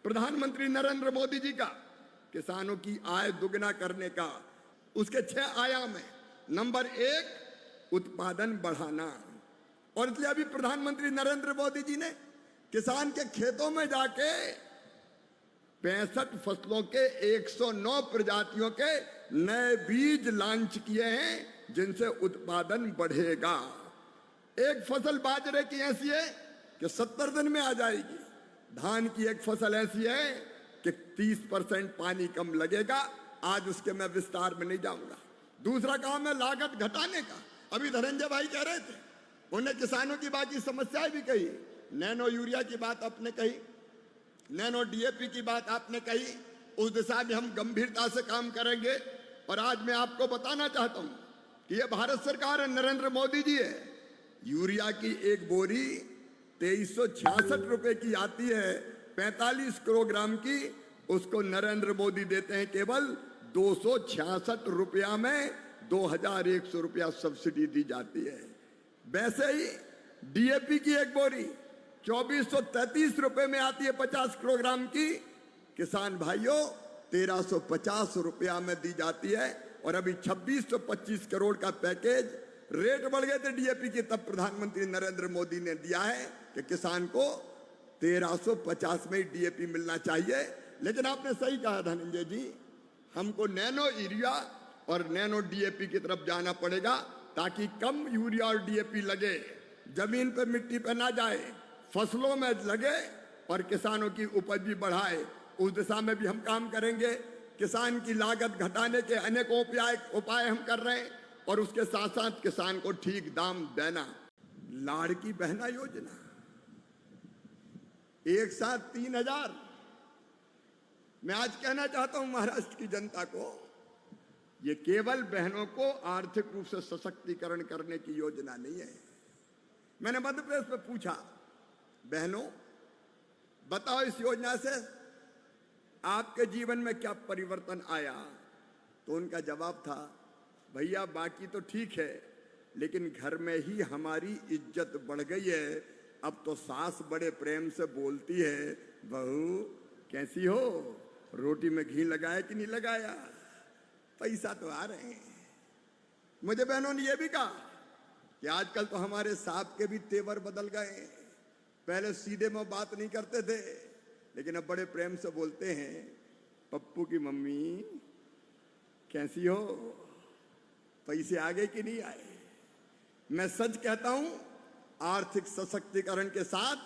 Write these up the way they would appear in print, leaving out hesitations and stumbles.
प्रधानमंत्री नरेंद्र मोदी जी का किसानों की आय दुगना करने का उसके 6 आयाम है। नंबर 1 उत्पादन बढ़ाना, और इसलिए अभी प्रधानमंत्री नरेंद्र मोदी जी ने किसान के खेतों में जाके 65 फसलों के 109 प्रजातियों के नए बीज लॉन्च किए हैं जिनसे उत्पादन बढ़ेगा। एक फसल बाजरे की ऐसी है कि 70 दिन में आ जाएगी। धान की एक फसल ऐसी है कि 30% पानी कम लगेगा। आज उसके मैं विस्तार में नहीं जाऊंगा। दूसरा काम है लागत घटाने का। अभी धनंजय भाई कह रहे थे, उन्हें किसानों की बाकी समस्याएं भी कही। नैनो यूरिया की बात आपने कही, नैनो डीएपी की बात आपने कही। उस दिशा में हम गंभीरता से काम करेंगे। और आज मैं आपको बताना चाहता हूं कि यह भारत सरकार है, नरेंद्र मोदी जी है। यूरिया की एक बोरी 2366 रुपए की आती है, 45 किलोग्राम की। उसको नरेंद्र मोदी देते हैं केवल 266 रुपया में। 2100 रुपया सब्सिडी दी जाती है। वैसे ही डीएपी की एक बोरी 2433 रुपए में आती है, 50 किलोग्राम की। किसान भाइयों 1350 रुपया में दी जाती है। और अभी 2625 करोड़ का पैकेज, रेट बढ़ गए थे डीएपी की, तब प्रधानमंत्री नरेंद्र मोदी ने दिया है कि किसान को 1350 में डीएपी मिलना चाहिए। लेकिन आपने सही कहा धनंजय जी, हमको नैनो यूरिया और नैनो डीएपी की तरफ जाना पड़ेगा ताकि कम यूरिया और डीएपी लगे, जमीन पे मिट्टी पे ना जाए, फसलों में लगे और किसानों की उपज भी बढ़ाए। उस दिशा में भी हम काम करेंगे। किसान की लागत घटाने के अनेक उपाय हम कर रहे हैं और उसके साथ साथ किसान को ठीक दाम देना। लाड़की बहना योजना एक साथ 3000। मैं आज कहना चाहता हूं महाराष्ट्र की जनता को, ये केवल बहनों को आर्थिक रूप से सशक्तिकरण करने की योजना नहीं है। मैंने मध्य प्रदेश में पूछा, बहनों बताओ इस योजना से आपके जीवन में क्या परिवर्तन आया? तो उनका जवाब था, भैया बाकी तो ठीक है लेकिन घर में ही हमारी इज्जत बढ़ गई है। अब तो सास बड़े प्रेम से बोलती है, बहू कैसी हो, रोटी में घी लगाया कि नहीं लगाया? पैसा तो आ रहे हैं। मुझे बहनों ने यह भी कहा कि आजकल तो हमारे साहब के भी तेवर बदल गए। पहले सीधे में बात नहीं करते थे लेकिन अब बड़े प्रेम से बोलते हैं, पप्पू की मम्मी कैसी हो, पैसे आ गए कि नहीं आए? मैं सच कहता हूं, आर्थिक सशक्तिकरण के साथ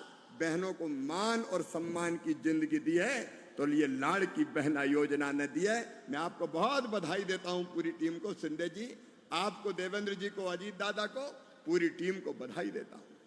बहनों को मान और सम्मान की जिंदगी दी है, तो ये लाड़की बहना योजना ने दी है। मैं आपको बहुत बधाई देता हूं, पूरी टीम को, शिंदे जी आपको, देवेंद्र जी को, अजीत दादा को, पूरी टीम को बधाई देता हूं।